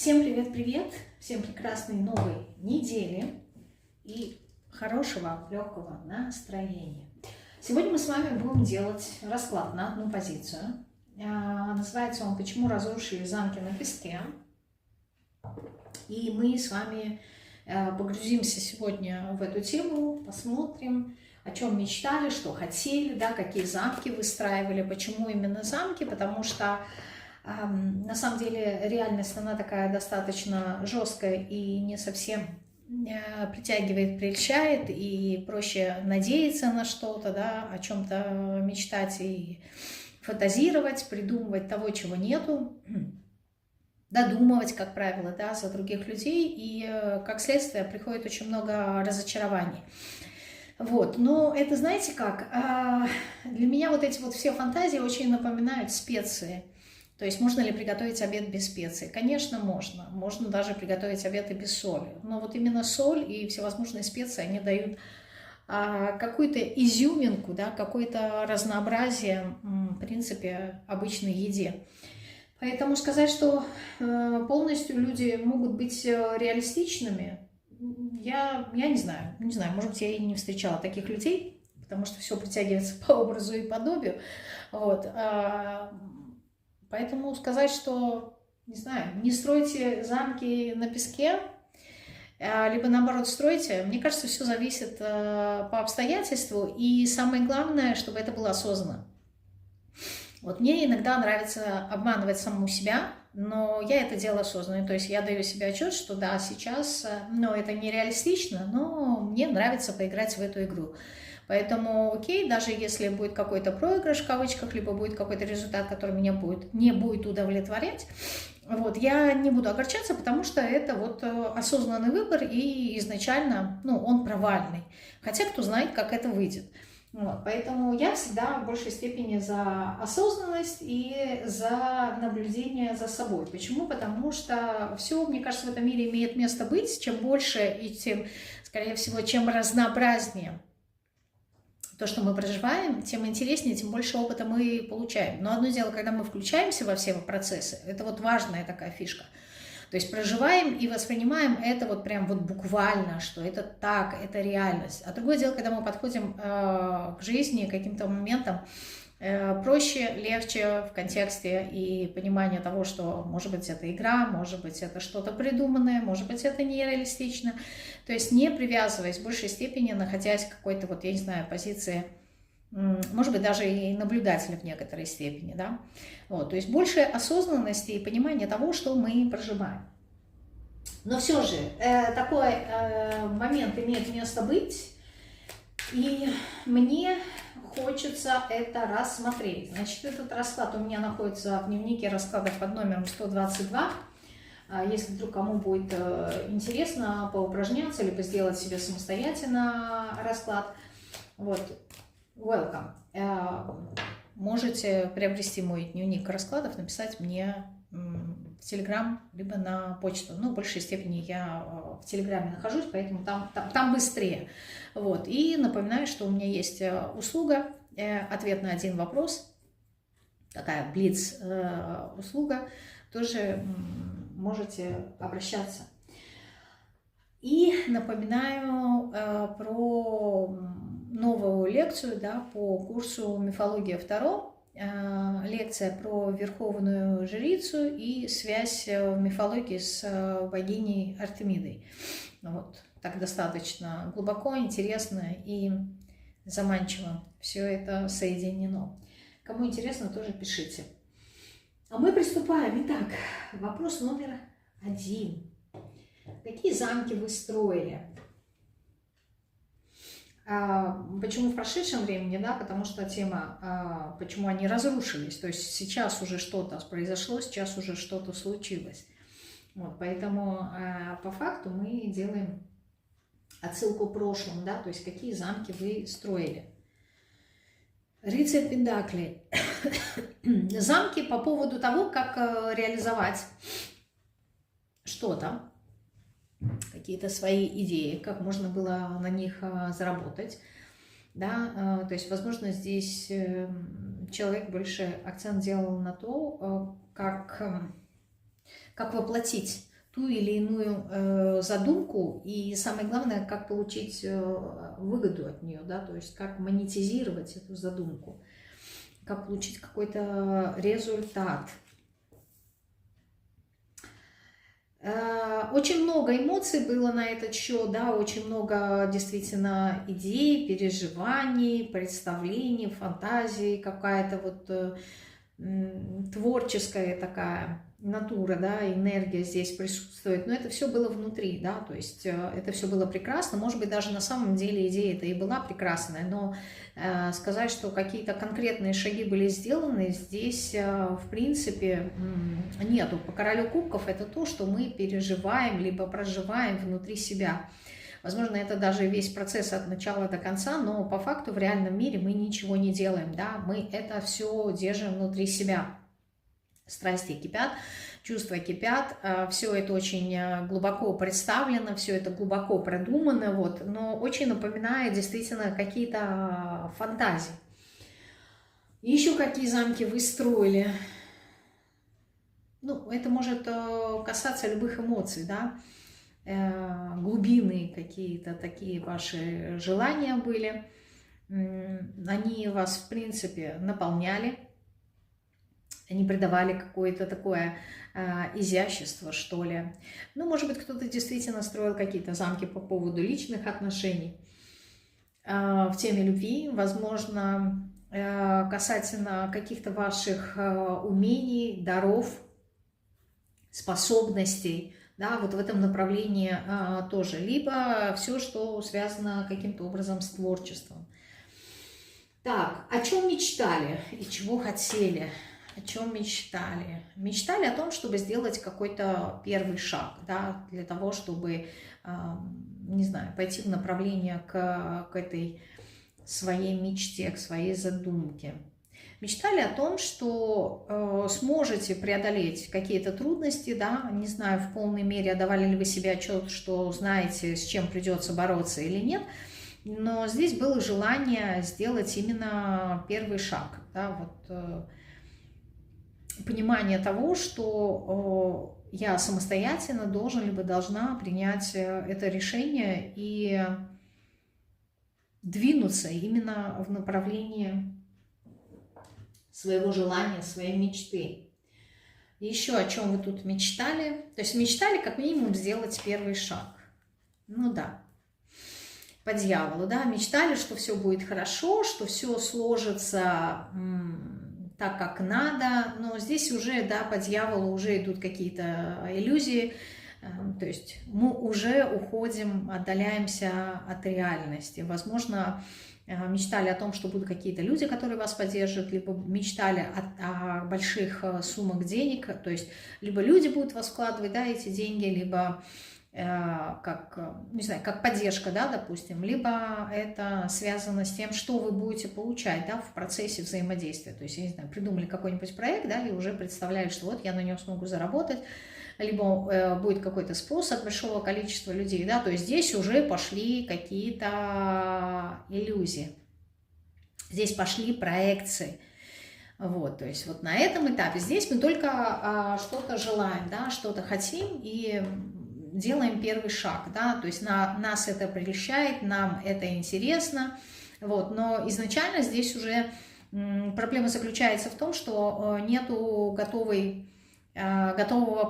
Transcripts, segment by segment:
Всем привет-привет! Всем прекрасной новой недели и хорошего, легкого настроения. Сегодня мы с вами будем делать расклад на одну позицию. Называется он «Почему разрушили замки на песке?». И мы с вами погрузимся сегодня в эту тему, посмотрим, о чем мечтали, что хотели, да, какие замки выстраивали, почему именно замки, потому что на самом деле реальность, она такая достаточно жесткая и не совсем притягивает, прельщает, и проще надеяться на что-то, да, о чем-то мечтать и фантазировать, придумывать того, чего нету, додумывать, как правило, да, за других людей, и как следствие приходит очень много разочарований. Вот, но это, знаете как, для меня вот эти вот все фантазии очень напоминают специи. То есть можно ли приготовить обед без специй? Конечно, можно. Можно даже приготовить обед и без соли. Но вот именно соль и всевозможные специи, они дают какую-то изюминку, да, какое-то разнообразие, в принципе, обычной еде. Поэтому сказать, что полностью люди могут быть реалистичными, я не знаю. Не знаю, может быть, я и не встречала таких людей, потому что все притягивается по образу и подобию. Вот. Поэтому сказать, что, не знаю, не стройте замки на песке, либо наоборот стройте, мне кажется, все зависит по обстоятельству, и самое главное, чтобы это было осознанно. Вот мне иногда нравится обманывать саму себя, но я это делаю осознанно, то есть я даю себе отчет, что да, сейчас, это нереалистично, но мне нравится поиграть в эту игру. Поэтому окей, даже если будет какой-то проигрыш в кавычках, либо будет какой-то результат, который меня не будет удовлетворять, вот, я не буду огорчаться, потому что это вот осознанный выбор, и изначально, он провальный. Хотя кто знает, как это выйдет. Вот, поэтому я всегда в большей степени за осознанность и за наблюдение за собой. Почему? Потому что все, мне кажется, в этом мире имеет место быть. Чем больше и тем, скорее всего, чем разнообразнее то, что мы проживаем, тем интереснее, тем больше опыта мы получаем. Но одно дело, когда мы включаемся во все процессы, это вот важная такая фишка. То есть проживаем и воспринимаем это вот прям вот буквально, что это так, это реальность. А другое дело, когда мы подходим к жизни, к каким-то моментам, проще, легче в контексте и понимания того, что, может быть, это игра, может быть, это что-то придуманное, может быть, это нереалистично. То есть не привязываясь в большей степени, находясь в какой-то, вот, я не знаю, позиции, может быть, даже и наблюдателя в некоторой степени, да. Вот, то есть больше осознанности и понимания того, что мы проживаем. Но все же такой момент имеет место быть, и мне хочется это рассмотреть. Значит, этот расклад у меня находится в дневнике раскладов под номером 122. Если вдруг кому будет интересно поупражняться, либо сделать себе самостоятельно расклад, вот, welcome. Можете приобрести мой дневник раскладов, написать мне в Телеграм, либо на почту. В большей степени я в Телеграме нахожусь, поэтому там быстрее. Вот. И напоминаю, что у меня есть услуга, ответ на один вопрос, такая блиц-услуга, тоже можете обращаться. И напоминаю про новую лекцию, да, по курсу «Мифология Таро». Лекция про верховную жрицу и связь в мифологии с богиней Артемидой. Вот. Так достаточно глубоко, интересно и заманчиво все это соединено. Кому интересно, тоже пишите. А мы приступаем. Итак, вопрос номер 1. Какие замки вы строили? Почему в прошедшем времени, да, потому что тема, почему они разрушились, то есть сейчас уже что-то произошло, сейчас уже что-то случилось. Вот, поэтому по факту мы делаем отсылку к прошлому, да, то есть какие замки вы строили. Рыцарь Пентаклей. Замки по поводу того, как реализовать что-то, какие-то свои идеи, как можно было на них заработать, да, то есть, возможно, здесь человек больше акцент делал на то, как воплотить ту или иную задумку, и самое главное, как получить выгоду от нее, да, то есть как монетизировать эту задумку, как получить какой-то результат. Очень много эмоций было на этот счет, да, очень много действительно идей, переживаний, представлений, фантазий, какая-то вот творческая такая натура, да, энергия здесь присутствует, но это все было внутри, да, то есть это все было прекрасно, может быть, даже на самом деле идея-то и была прекрасная, но сказать, что какие-то конкретные шаги были сделаны, здесь, в принципе, нету. По королю кубков это то, что мы переживаем, либо проживаем внутри себя. Возможно, это даже весь процесс от начала до конца, но по факту в реальном мире мы ничего не делаем, да, мы это все держим внутри себя. Страсти кипят, чувства кипят, все это очень глубоко представлено, все это глубоко продумано, вот, но очень напоминает действительно какие-то фантазии. Еще какие замки вы строили? Ну, это может касаться любых эмоций, да, глубины какие-то такие ваши желания были, они вас, в принципе, наполняли, они придавали какое-то такое изящество, что ли. Ну, может быть, кто-то действительно строил какие-то замки по поводу личных отношений в теме любви, возможно, касательно каких-то ваших умений, даров, способностей, да, вот в этом направлении тоже. Либо все, что связано каким-то образом с творчеством. Так, о чем мечтали и чего хотели? О чем мечтали? Мечтали о том, чтобы сделать какой-то первый шаг, да, для того, чтобы, не знаю, пойти в направление к этой своей мечте, к своей задумке. Мечтали о том, что сможете преодолеть какие-то трудности, да, не знаю, в полной мере отдавали ли вы себе отчет, что знаете, с чем придется бороться или нет, но здесь было желание сделать именно первый шаг, да, вот понимание того, что я самостоятельно должен либо должна принять это решение и двинуться именно в направлении своего желания, своей мечты. Еще о чем вы тут мечтали? То есть мечтали как минимум сделать первый шаг. Ну да, по дьяволу, да, мечтали, что все будет хорошо, что все сложится так, как надо, но здесь уже, да, по дьяволу уже идут какие-то иллюзии, то есть мы уже уходим, отдаляемся от реальности. Возможно, мечтали о том, что будут какие-то люди, которые вас поддержат, либо мечтали о больших суммах денег, то есть либо люди будут вас вкладывать, да, эти деньги, либо как, не знаю, как поддержка, да, допустим, либо это связано с тем, что вы будете получать, да, в процессе взаимодействия. То есть, я не знаю, придумали какой-нибудь проект, да, и уже представляли, что вот я на нем смогу заработать, либо будет какой-то спрос от большого количества людей, да, то есть здесь уже пошли какие-то иллюзии, здесь пошли проекции. Вот, то есть вот на этом этапе здесь мы только что-то желаем, да, что-то хотим и делаем первый шаг, да, то есть нас это прельщает, нам это интересно, вот, но изначально здесь уже проблема заключается в том, что нету готового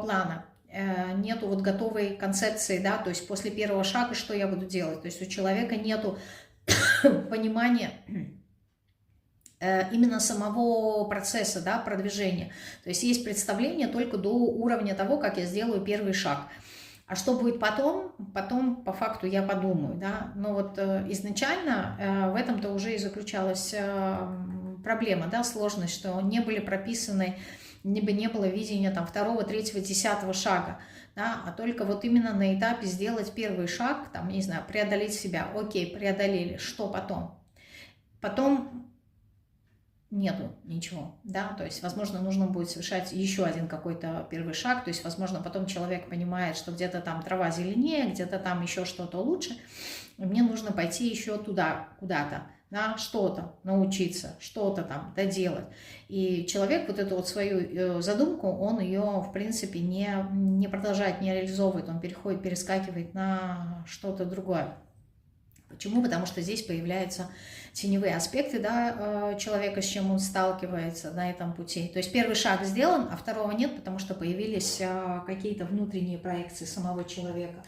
плана, нету вот готовой концепции, да, то есть после первого шага что я буду делать, то есть у человека нету понимания именно самого процесса, да, продвижения, то есть есть представление только до уровня того, как я сделаю первый шаг. А что будет потом? Потом, по факту, я подумаю, да. Но вот изначально в этом-то уже и заключалась проблема, да, сложность, что не были прописаны, либо не было видения там 2, 3, 10 шага, да, а только вот именно на этапе сделать первый шаг, там, не знаю, преодолеть себя. Окей, преодолели, что потом? Потом нету ничего, да, то есть, возможно, нужно будет совершать еще один какой-то первый шаг, то есть, возможно, потом человек понимает, что где-то там трава зеленее, где-то там еще что-то лучше, и мне нужно пойти еще туда, куда-то, да, что-то научиться, что-то там доделать. И человек вот эту вот свою задумку, он ее, в принципе, не продолжает, не реализовывает, он перескакивает на что-то другое. Почему? Потому что здесь появляются теневые аспекты, да, человека, с чем он сталкивается на этом пути. То есть первый шаг сделан, а второго нет, потому что появились какие-то внутренние проекции самого человека.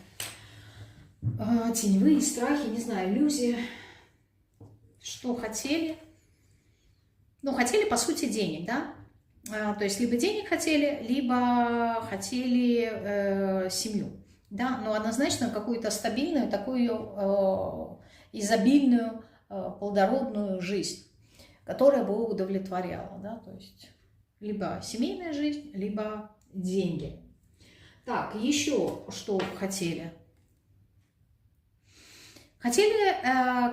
Теневые страхи, не знаю, иллюзии. Что хотели? Ну, хотели, по сути, денег, да? То есть либо денег хотели, либо хотели семью, да? Но однозначно какую-то стабильную, такую изобильную, плодородную жизнь, которая бы удовлетворяла, да? То есть либо семейная жизнь, либо деньги. Так, еще что хотели? Хотели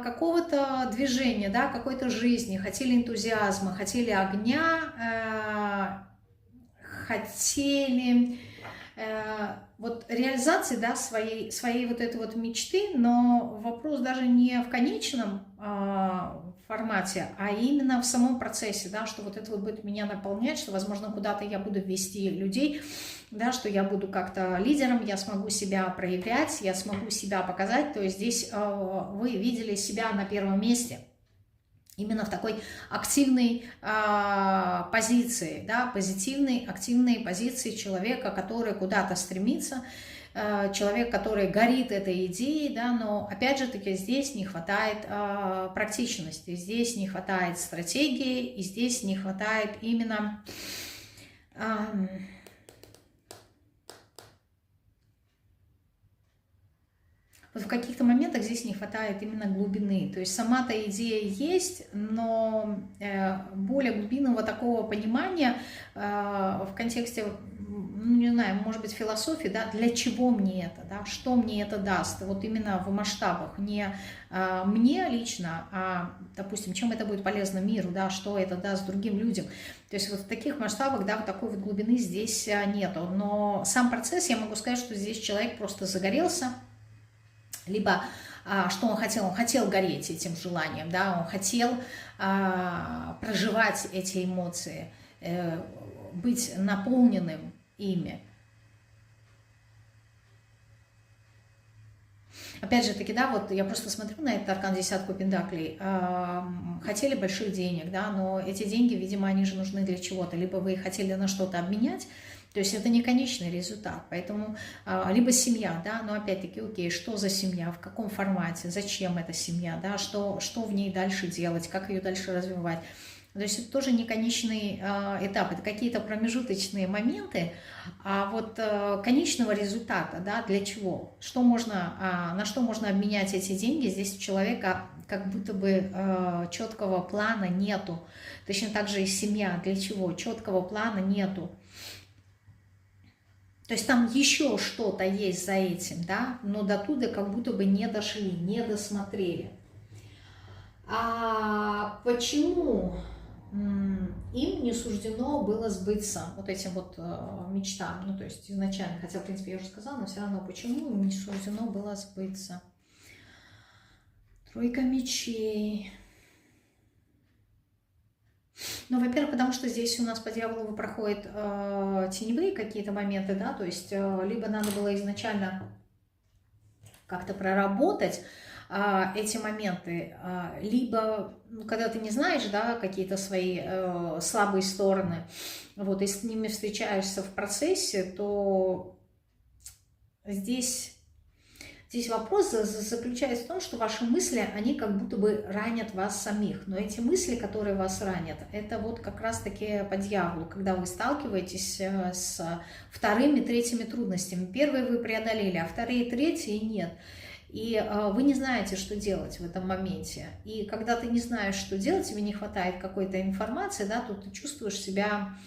какого-то движения, да, какой-то жизни, хотели энтузиазма, хотели огня, хотели вот реализации, да, своей вот этой вот мечты, но вопрос даже не в конечном формате, а именно в самом процессе, да, что вот это вот будет меня наполнять, что, возможно, куда-то я буду вести людей, да, что я буду как-то лидером, я смогу себя проявлять, я смогу себя показать, то есть здесь вы видели себя на первом месте. Именно в такой активной позиции, да, позитивной, активной позиции человека, который куда-то стремится, человек, который горит этой идеей, да, но опять же таки здесь не хватает практичности, здесь не хватает стратегии, и здесь не хватает именно... Вот в каких-то моментах здесь не хватает именно глубины. То есть сама-то идея есть, но более глубинного такого понимания в контексте, ну, не знаю, может быть, философии, да, для чего мне это, да, что мне это даст, вот именно в масштабах, не мне лично, а, допустим, чем это будет полезно миру, да, что это даст другим людям. То есть вот в таких масштабах, да, вот такой вот глубины здесь нету. Но сам процесс, я могу сказать, что здесь человек просто загорелся, либо что он хотел гореть этим желанием, да, он хотел проживать эти эмоции, быть наполненным ими. Опять же таки, да, вот я просто смотрю на этот аркан десятку пентаклей, хотели больших денег, да, но эти деньги, видимо, они же нужны для чего-то, либо вы хотели на что-то обменять, то есть это не конечный результат, поэтому либо семья, да, но опять-таки, окей, что за семья, в каком формате, зачем эта семья, да, что в ней дальше делать, как ее дальше развивать. То есть это тоже не конечный этап, это какие-то промежуточные моменты, а вот конечного результата, да, для чего, что можно, на что можно обменять эти деньги, здесь у человека как будто бы четкого плана нету. Точно так же и семья, для чего, четкого плана нету. То есть там еще что-то есть за этим, да, но до туда как будто бы не дошли, не досмотрели. А почему им не суждено было сбыться вот этим вот мечтам? Ну, то есть изначально, хотя, в принципе, я уже сказала, но все равно, почему им не суждено было сбыться? Тройка мечей. Ну, во-первых, потому что здесь у нас по дьяволу проходят теневые какие-то моменты, да, то есть либо надо было изначально как-то проработать эти моменты, либо, ну, когда ты не знаешь, да, какие-то свои слабые стороны, вот, и с ними встречаешься в процессе, то здесь вопрос заключается в том, что ваши мысли, они как будто бы ранят вас самих. Но эти мысли, которые вас ранят, это вот как раз-таки по дьяволу, когда вы сталкиваетесь с вторыми, третьими трудностями. Первые вы преодолели, а вторые, третьи нет. И вы не знаете, что делать в этом моменте. И когда ты не знаешь, что делать, тебе не хватает какой-то информации, да, то ты чувствуешь себя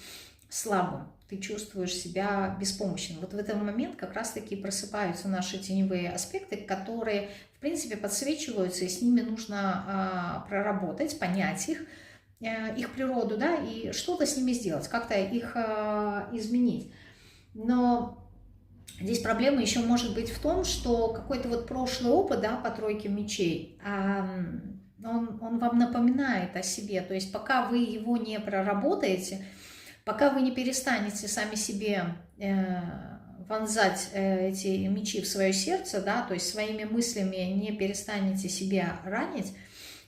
слабым. Ты чувствуешь себя беспомощным. Вот в этот момент как раз-таки просыпаются наши теневые аспекты, которые, в принципе, подсвечиваются, и с ними нужно проработать, понять их природу, да, и что-то с ними сделать, как-то их изменить. Но здесь проблема еще может быть в том, что какой-то вот прошлый опыт, да, по тройке мечей, он вам напоминает о себе. То есть пока вы его не проработаете, пока вы не перестанете сами себе вонзать эти мечи в свое сердце, да, то есть своими мыслями не перестанете себя ранить,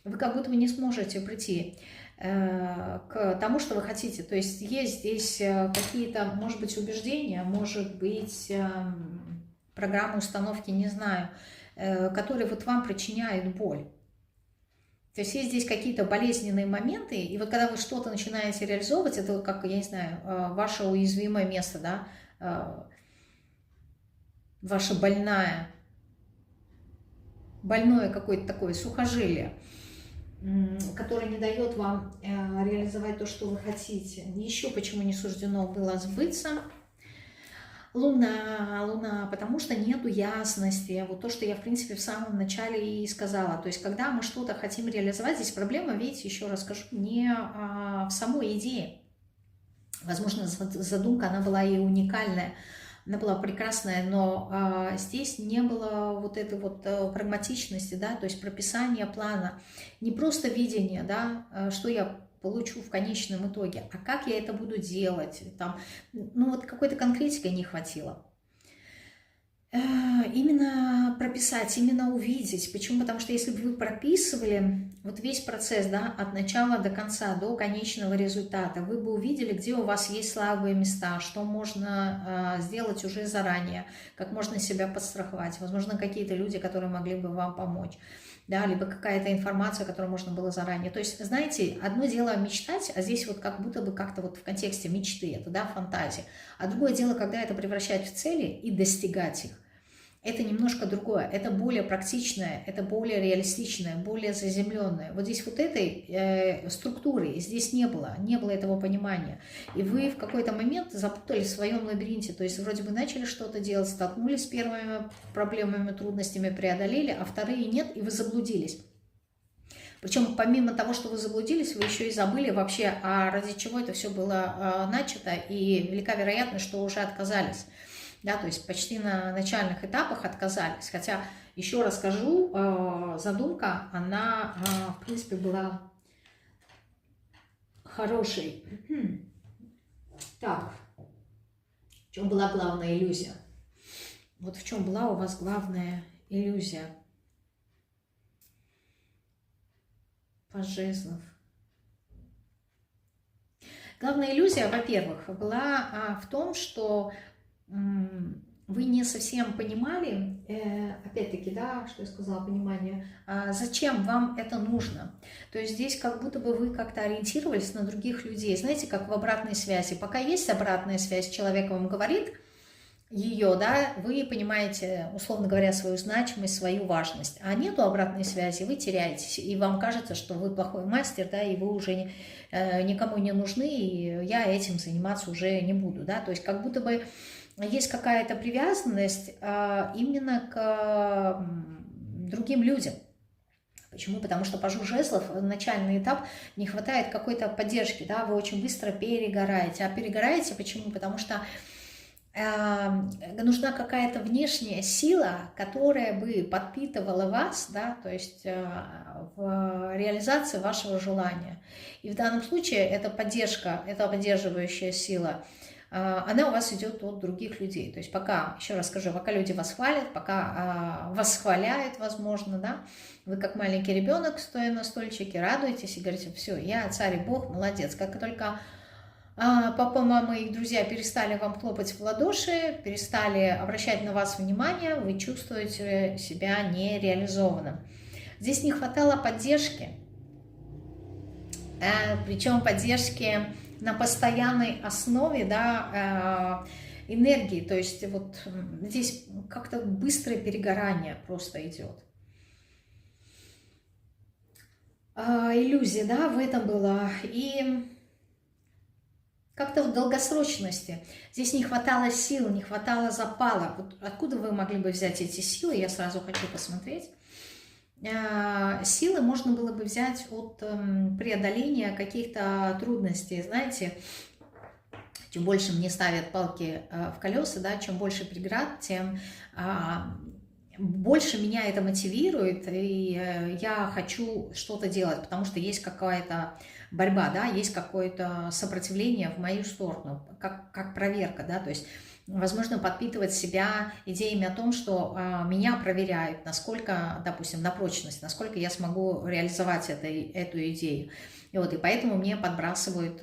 вы как будто бы не сможете прийти к тому, что вы хотите. То есть здесь какие-то, может быть, убеждения, может быть, программы установки, не знаю, которые вот вам причиняют боль. То есть здесь какие-то болезненные моменты, и вот когда вы что-то начинаете реализовывать, это вот как, я не знаю, ваше уязвимое место, да, ваше больное какое-то такое сухожилие, который не дает вам реализовать то, что вы хотите. Еще почему не суждено было сбыться. Луна, потому что нету ясности. Вот то, что я, в принципе, в самом начале и сказала. То есть, когда мы что-то хотим реализовать, здесь проблема, видите, еще раз скажу, не в самой идее. Возможно, задумка, она была и уникальная, она была прекрасная, но здесь не было вот этой вот прагматичности, да, то есть прописания плана, не просто видение, да, что я получу в конечном итоге, а как я это буду делать, там, ну вот какой-то конкретики не хватило. Именно прописать, именно увидеть. Почему? Потому что если бы вы прописывали вот весь процесс, да, от начала до конца, до конечного результата, вы бы увидели, где у вас есть слабые места, что можно сделать уже заранее, как можно себя подстраховать. Возможно, какие-то люди, которые могли бы вам помочь, да, либо какая-то информация, которую можно было заранее. То есть, знаете, одно дело мечтать, а здесь вот как будто бы как-то вот в контексте мечты, это, да, фантазии. А другое дело, когда это превращать в цели и достигать их. Это немножко другое, это более практичное, это более реалистичное, более заземленное. Вот здесь вот этой структуры здесь не было этого понимания. И вы в какой-то момент запутались в своем лабиринте, то есть вроде бы начали что-то делать, столкнулись с первыми проблемами, трудностями, преодолели, а вторые нет, и вы заблудились. Причем помимо того, что вы заблудились, вы еще и забыли вообще, а ради чего это все было начато, и велика вероятность, что уже отказались. Да, то есть почти на начальных этапах отказались. Хотя, еще раз скажу, задумка, она, в принципе, была хорошей. Так, в чем была главная иллюзия? Вот в чем была у вас главная иллюзия? Паж жезлов. Главная иллюзия, во-первых, была в том, что вы не совсем понимали, опять-таки, да, что я сказала, понимание, зачем вам это нужно. То есть здесь как будто бы вы как-то ориентировались на других людей. Знаете, как в обратной связи. Пока есть обратная связь, человек вам говорит ее, да, вы понимаете, условно говоря, свою значимость, свою важность. А нету обратной связи, вы теряетесь. И вам кажется, что вы плохой мастер, да, и вы уже никому не нужны, и я этим заниматься уже не буду, да. То есть как будто бы есть какая-то привязанность именно к другим людям. Почему? Потому что пажу жезлов, начальный этап, не хватает какой-то поддержки, да, вы очень быстро перегораете. А перегораете почему? Потому что нужна какая-то внешняя сила, которая бы подпитывала вас, да, то есть в реализации вашего желания. И в данном случае эта поддержка, эта поддерживающая сила, она у вас идет от других людей. То есть пока, еще раз скажу, пока люди вас хвалят, пока восхваляют, возможно, да, вы как маленький ребенок, стоя на стульчике, радуетесь и говорите: все, я царь и бог, молодец. Как только папа, мама и друзья перестали вам хлопать в ладоши, перестали обращать на вас внимание, вы чувствуете себя нереализованным. Здесь не хватало поддержки, причем поддержки на постоянной основе, да, энергии, то есть вот здесь как-то быстрое перегорание просто идет. Иллюзия, да, в этом была. И как-то в долгосрочности. Здесь не хватало сил, не хватало запала. Вот откуда вы могли бы взять эти силы, я сразу хочу посмотреть. Силы можно было бы взять от преодоления каких-то трудностей. Знаете, чем больше мне ставят палки в колеса, да, чем больше преград, тем больше меня это мотивирует, и я хочу что-то делать, потому что есть какая-то борьба, да, есть какое-то сопротивление в мою сторону, как проверка, да, то есть, возможно, подпитывать себя идеями о том, что меня проверяют, насколько, допустим, на прочность, насколько я смогу реализовать эту идею. И поэтому мне подбрасывают,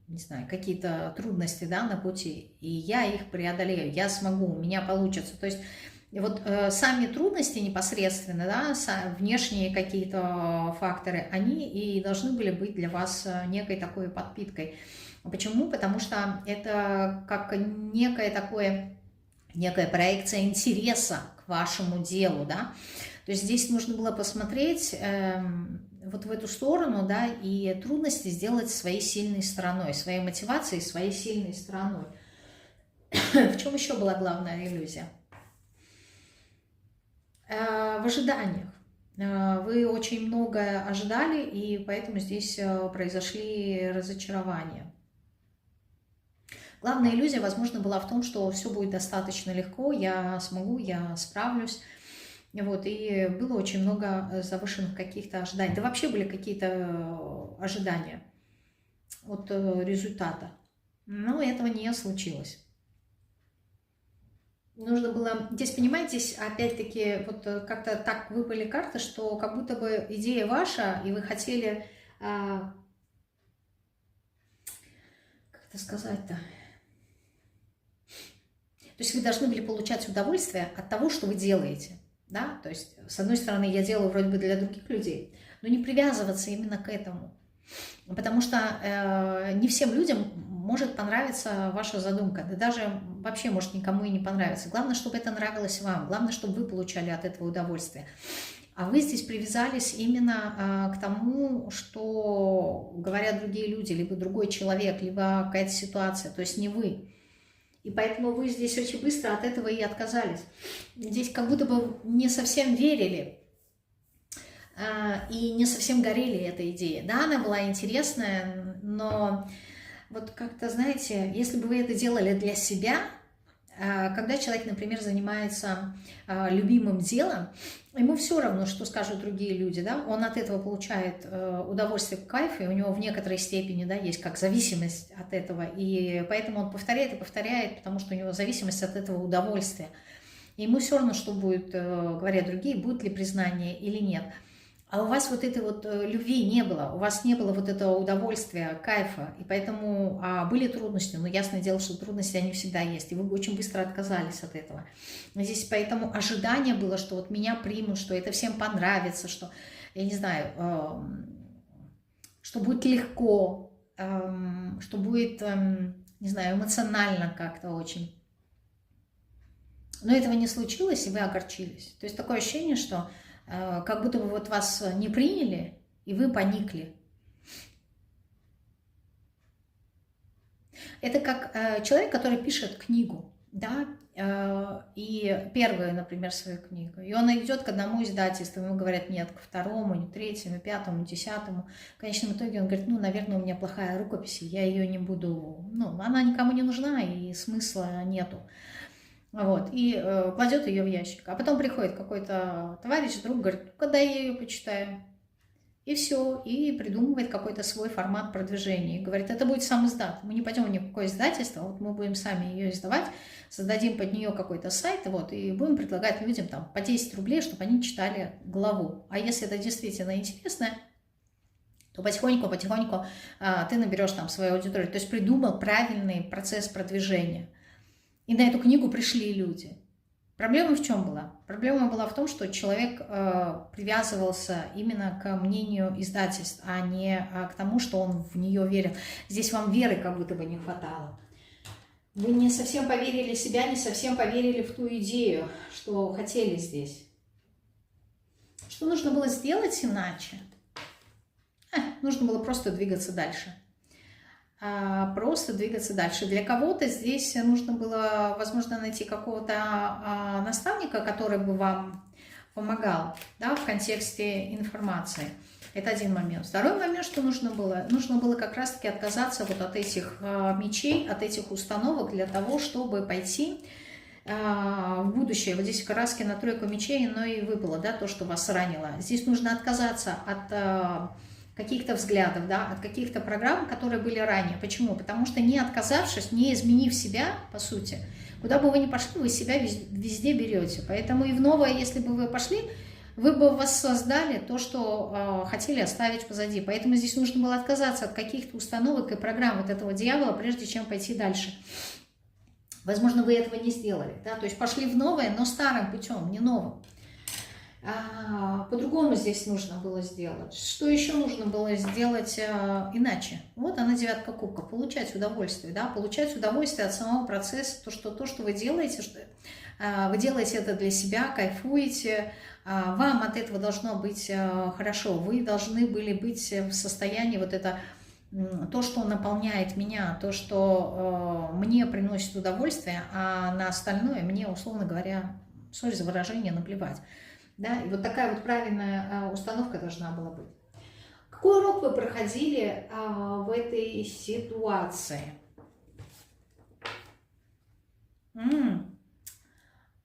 не знаю, какие-то трудности, да, на пути, и я их преодолею, я смогу, у меня получится. То есть сами трудности непосредственно, да, внешние какие-то факторы, они и должны были быть для вас некой такой подпиткой. Почему? Потому что это как некая проекция интереса к вашему делу, да. То есть здесь нужно было посмотреть вот в эту сторону, да, и трудности сделать своей сильной стороной, своей мотивацией, своей сильной стороной. В чем еще была главная иллюзия? В ожиданиях. Вы очень многое ожидали, и поэтому здесь произошли разочарования. Главная иллюзия, возможно, была в том, что все будет достаточно легко, я смогу, я справлюсь. И было очень много завышенных каких-то ожиданий. Да вообще были какие-то ожидания от результата. Но этого не случилось. Нужно было, здесь, понимаете, здесь опять-таки вот как-то так выпали карты, что как будто бы идея ваша, и вы хотели, как это сказать-то, то есть вы должны были получать удовольствие от того, что вы делаете, да, то есть с одной стороны я делаю вроде бы для других людей, но не привязываться именно к этому, потому что не всем людям может понравиться ваша задумка, да даже вообще может никому и не понравиться. Главное, чтобы это нравилось вам, главное, чтобы вы получали от этого удовольствие. А вы здесь привязались именно к тому, что говорят другие люди, либо другой человек, либо какая-то ситуация, то есть не вы. И поэтому вы здесь очень быстро от этого и отказались. Здесь как будто бы не совсем верили и не совсем горели этой идеей. Да, она была интересная, но вот как-то, знаете, если бы вы это делали для себя, когда человек, например, занимается любимым делом, ему все равно, что скажут другие люди, да, он от этого получает удовольствие, кайф, и у него в некоторой степени, да, есть как зависимость от этого, и поэтому он повторяет и повторяет, потому что у него зависимость от этого удовольствия. И ему все равно, что будет, говорят другие, будет ли признание или нет. А у вас вот этой вот любви не было, у вас не было вот этого удовольствия, кайфа, и поэтому были трудности, но ясное дело, что трудности, они всегда есть, и вы очень быстро отказались от этого. Здесь поэтому ожидание было, что вот меня примут, что это всем понравится, что, я не знаю, что будет легко, что будет, не знаю, эмоционально как-то очень. Но этого не случилось, и вы огорчились. То есть такое ощущение, что как будто бы вот вас не приняли, и вы поникли. Это как человек, который пишет книгу, да, и первую, например, свою книгу, и он идет к одному издательству, ему говорят нет, ко второму, третьему, пятому, десятому. В конечном итоге он говорит, ну, наверное, у меня плохая рукопись, я ее не буду, ну, она никому не нужна, и смысла нету. И кладет ее в ящик. А потом приходит какой-то товарищ, друг, говорит, когда я ее почитаю. И все, и придумывает какой-то свой формат продвижения. И говорит, это будет сам издат. Мы не пойдем ни в какое издательство, вот мы будем сами ее издавать, создадим под нее какой-то сайт, и будем предлагать людям там по 10 рублей, чтобы они читали главу. А если это действительно интересно, то потихоньку ты наберешь там свою аудиторию. То есть придумал правильный процесс продвижения. И на эту книгу пришли люди. Проблема в чем была? Проблема была в том, что человек привязывался именно к мнению издательств, а не к тому, что он в нее верил. Здесь вам веры как будто бы не хватало. Вы не совсем поверили в себя, не совсем поверили в ту идею, что хотели здесь. Что нужно было сделать иначе? Нужно было просто двигаться дальше. Просто двигаться дальше. Для кого-то здесь нужно было, возможно, найти какого-то наставника, который бы вам помогал, да, в контексте информации. Это один момент. Второй момент, что нужно было как раз-таки отказаться вот от этих мечей, от этих установок для того, чтобы пойти в будущее. Вот здесь краски на тройку мечей, но и выпало, да, то, что вас ранило. Здесь нужно отказаться от каких-то взглядов, да, от каких-то программ, которые были ранее. Почему? Потому что не отказавшись, не изменив себя, по сути, куда бы вы ни пошли, вы себя везде берете. Поэтому и в новое, если бы вы пошли, вы бы воссоздали то, что хотели оставить позади. Поэтому здесь нужно было отказаться от каких-то установок и программ вот этого дьявола, прежде чем пойти дальше. Возможно, вы этого не сделали, да, то есть пошли в новое, но старым путем, не новым. По-другому здесь нужно было сделать. Что еще нужно было сделать иначе? Вот она, девятка кубков. Получать удовольствие, да, получать удовольствие от самого процесса, то, что вы делаете, вы делаете это для себя, кайфуете, вам от этого должно быть хорошо. Вы должны были быть в состоянии вот это, то, что наполняет меня, то, что мне приносит удовольствие, а на остальное мне, условно говоря, сори за выражение, наплевать. Да, и вот такая вот правильная установка должна была быть. Какой урок вы проходили в этой ситуации?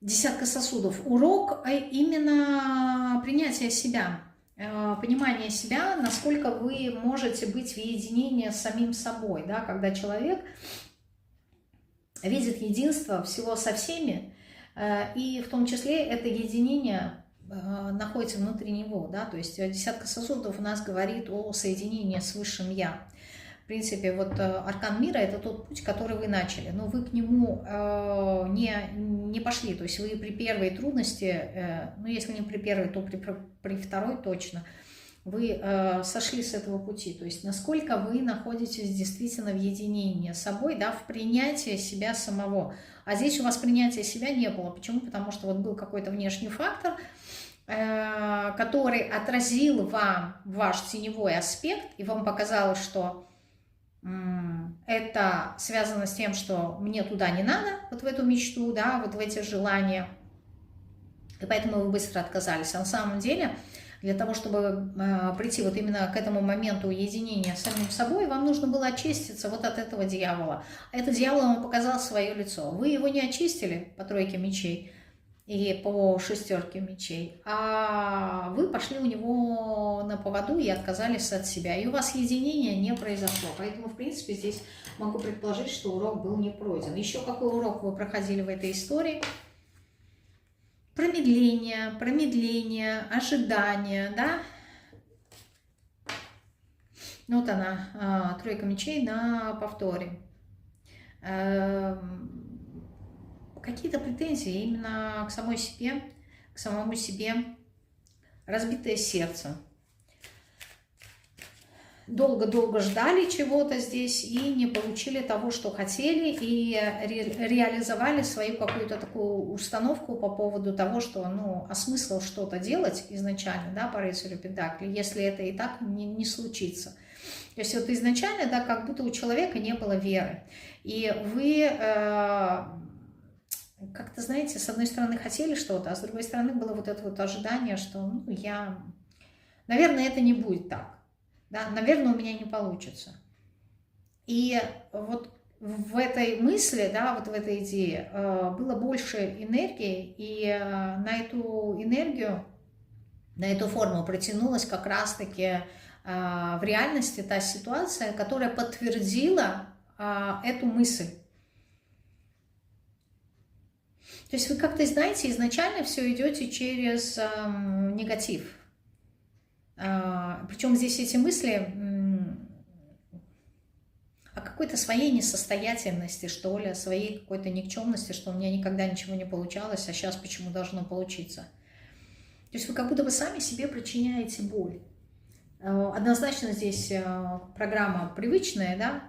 Десятка сосудов. Урок именно принятия себя, понимание себя, насколько вы можете быть в единении с самим собой, да, когда человек видит единство всего со всеми, и в том числе это единение находится внутри него, да, то есть десятка сосудов у нас говорит о соединении с высшим я. В принципе, вот аркан мира — это тот путь, который вы начали, но вы к нему не пошли, то есть вы при первой трудности, ну если не при первой, то при второй точно, вы сошли с этого пути, то есть насколько вы находитесь действительно в единении с собой, да, в принятии себя самого. А здесь у вас принятия себя не было. Почему? Потому что вот был какой-то внешний фактор, который отразил вам ваш теневой аспект, и вам показалось, что это связано с тем, что мне туда не надо, вот в эту мечту, да, вот в эти желания, и поэтому вы быстро отказались. А на самом деле, для того, чтобы прийти вот именно к этому моменту единения с самим собой, вам нужно было очиститься вот от этого дьявола. А этот дьявол вам показал свое лицо. Вы его не очистили по тройке мечей или по шестерке мечей, а вы пошли у него на поводу и отказались от себя. И у вас единения не произошло. Поэтому, в принципе, здесь могу предположить, что урок был не пройден. Еще какой урок вы проходили в этой истории? Промедление, ожидание, да? Вот она, тройка мечей на повторе. Какие-то претензии именно к самой себе, к самому себе, разбитое сердце. Долго-долго ждали чего-то здесь и не получили того, что хотели, и реализовали свою какую-то такую установку по поводу того, что, ну, а смысл что-то делать изначально, да, по рыцарю Пентаклей, если это и так не случится. То есть вот изначально, да, как будто у человека не было веры, и вы как-то, знаете, с одной стороны хотели что-то, а с другой стороны было вот это вот ожидание, что, ну, наверное, это не будет так. Да, наверное, у меня не получится. И вот в этой мысли, да, вот в этой идее было больше энергии, и на эту энергию, на эту форму протянулась как раз-таки в реальности та ситуация, которая подтвердила эту мысль. То есть вы как-то, знаете, изначально все идете через негатив. Причем здесь эти мысли о какой-то своей несостоятельности, что ли, о своей какой-то никчемности, что у меня никогда ничего не получалось, а сейчас почему должно получиться. То есть вы как будто бы сами себе причиняете боль. Однозначно здесь программа привычная, да,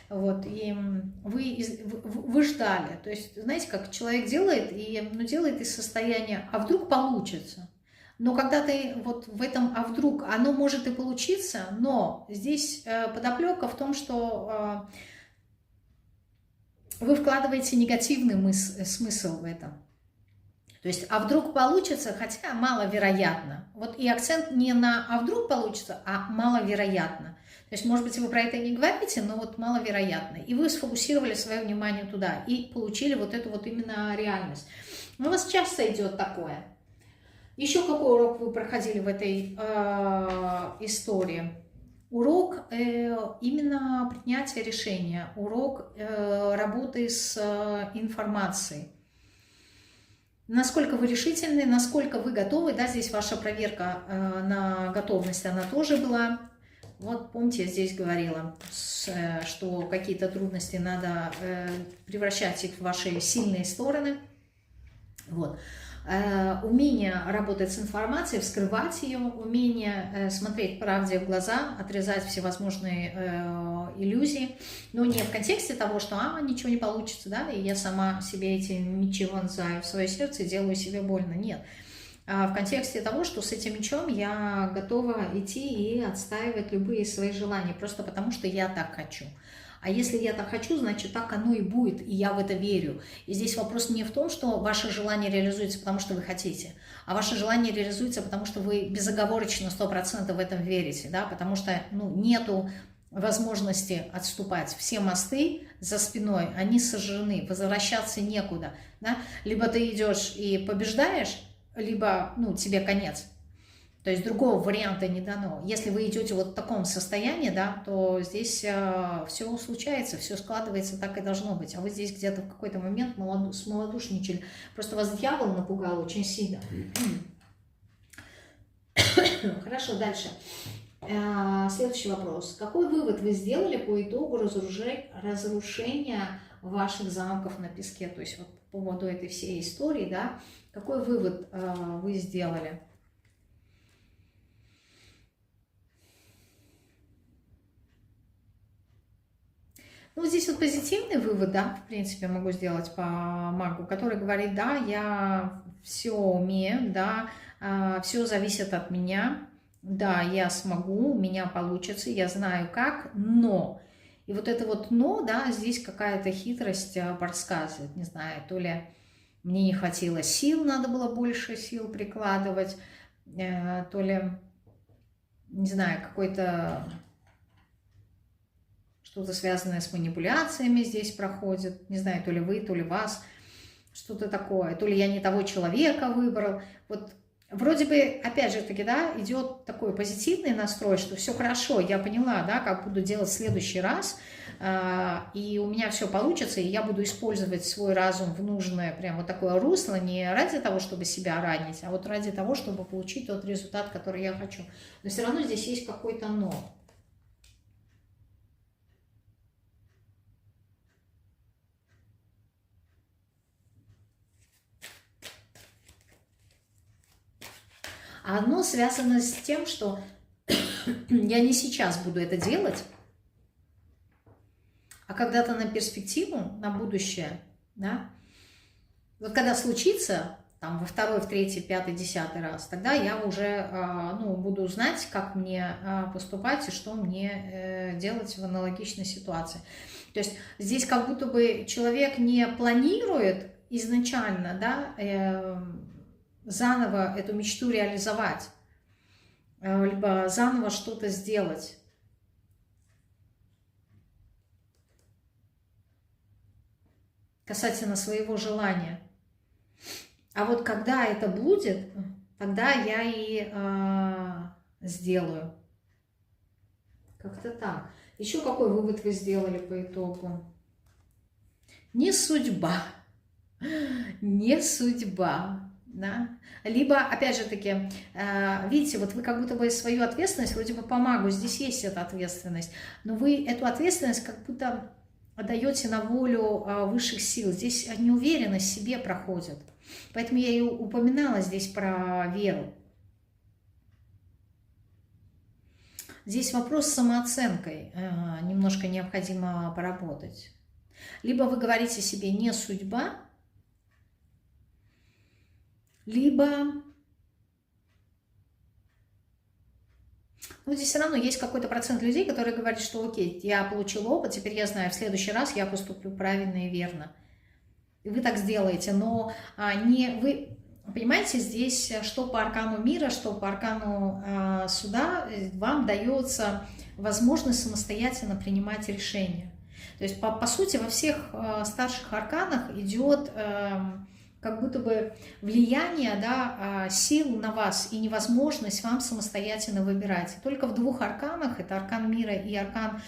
вот, и вы ждали. То есть, знаете, как человек делает, делает из состояния, а вдруг получится. Но когда ты вот в этом, а вдруг, оно может и получиться, но здесь подоплека в том, что вы вкладываете негативный смысл в это. То есть, а вдруг получится, хотя маловероятно. Вот и акцент не на «а вдруг получится», а маловероятно. То есть, может быть, вы про это не говорите, но вот маловероятно. И вы сфокусировали свое внимание туда и получили вот эту вот именно реальность. У вас часто идет такое. Еще какой урок вы проходили в этой истории? Урок именно принятия решения, урок работы с информацией. Насколько вы решительны, насколько вы готовы, да, здесь ваша проверка на готовность, она тоже была. Вот помните, я здесь говорила, что какие-то трудности надо превращать их в ваши сильные стороны. Вот. Умение работать с информацией, вскрывать ее, умение смотреть правде в глаза, отрезать всевозможные иллюзии, но не в контексте того, что ничего не получится, да, и я сама себе эти мечи вонзаю в свое сердце и делаю себе больно. Нет. А в контексте того, что с этим мечом я готова идти и отстаивать любые свои желания, просто потому что я так хочу. А если я так хочу, значит, так оно и будет, и я в это верю. И здесь вопрос не в том, что ваше желание реализуется, потому что вы хотите, а ваше желание реализуется, потому что вы безоговорочно 100% в этом верите, да, потому что, нету возможности отступать. Все мосты за спиной, они сожжены, возвращаться некуда, да. Либо ты идешь и побеждаешь, либо, тебе конец. То есть другого варианта не дано. Если вы идете вот в таком состоянии, да, то здесь все случается, все складывается, так и должно быть. А вы здесь где-то в какой-то момент смолодушничали. Просто вас дьявол напугал очень сильно. Хорошо, дальше. Следующий вопрос. Какой вывод вы сделали по итогу разрушения ваших замков на песке? То есть вот по поводу этой всей истории, да, какой вывод вы сделали? Здесь вот позитивный вывод, да, в принципе, могу сделать по магу, который говорит, да, я все умею, да, все зависит от меня, да, я смогу, у меня получится, я знаю как, но. И вот это вот но, да, здесь какая-то хитрость подсказывает, не знаю, то ли мне не хватило сил, надо было больше сил прикладывать, то ли, не знаю, какой-то... Что-то связанное с манипуляциями здесь проходит. Не знаю, то ли вы, то ли вас. Что-то такое. То ли я не того человека выбрал. Вот вроде бы, опять же таки, да, идет такой позитивный настрой, что все хорошо, я поняла, да, как буду делать в следующий раз. И у меня все получится, и я буду использовать свой разум в нужное прям вот такое русло, не ради того, чтобы себя ранить, а вот ради того, чтобы получить тот результат, который я хочу. Но все равно здесь есть какой-то но. А одно связано с тем, что я не сейчас буду это делать, а когда-то на перспективу, на будущее, да, вот когда случится, там, во второй, в третий, пятый, десятый раз, тогда я уже, буду знать, как мне поступать и что мне делать в аналогичной ситуации. То есть здесь как будто бы человек не планирует изначально, да, заново эту мечту реализовать, либо заново что-то сделать. Касательно своего желания. А вот когда это будет, тогда я и сделаю. Как-то так. Еще какой вывод вы сделали по итогу? Не судьба. Не судьба. Да? Либо, опять же таки, видите, вот вы как будто бы свою ответственность, вроде бы по магу, здесь есть эта ответственность, но вы эту ответственность как будто отдаете на волю высших сил. Здесь неуверенность в себе проходит. Поэтому я и упоминала здесь про веру. Здесь вопрос с самооценкой. Немножко необходимо поработать. Либо вы говорите себе «не судьба», либо... здесь все равно есть какой-то процент людей, которые говорят, что окей, я получил опыт, теперь я знаю, в следующий раз я поступлю правильно и верно. И вы так сделаете, но не вы... Понимаете, здесь что по аркану мира, что по аркану суда вам дается возможность самостоятельно принимать решения. То есть, по сути, во всех старших арканах идет как будто бы влияние, да, сил на вас и невозможность вам самостоятельно выбирать. Только в двух арканах, это аркан мира и аркан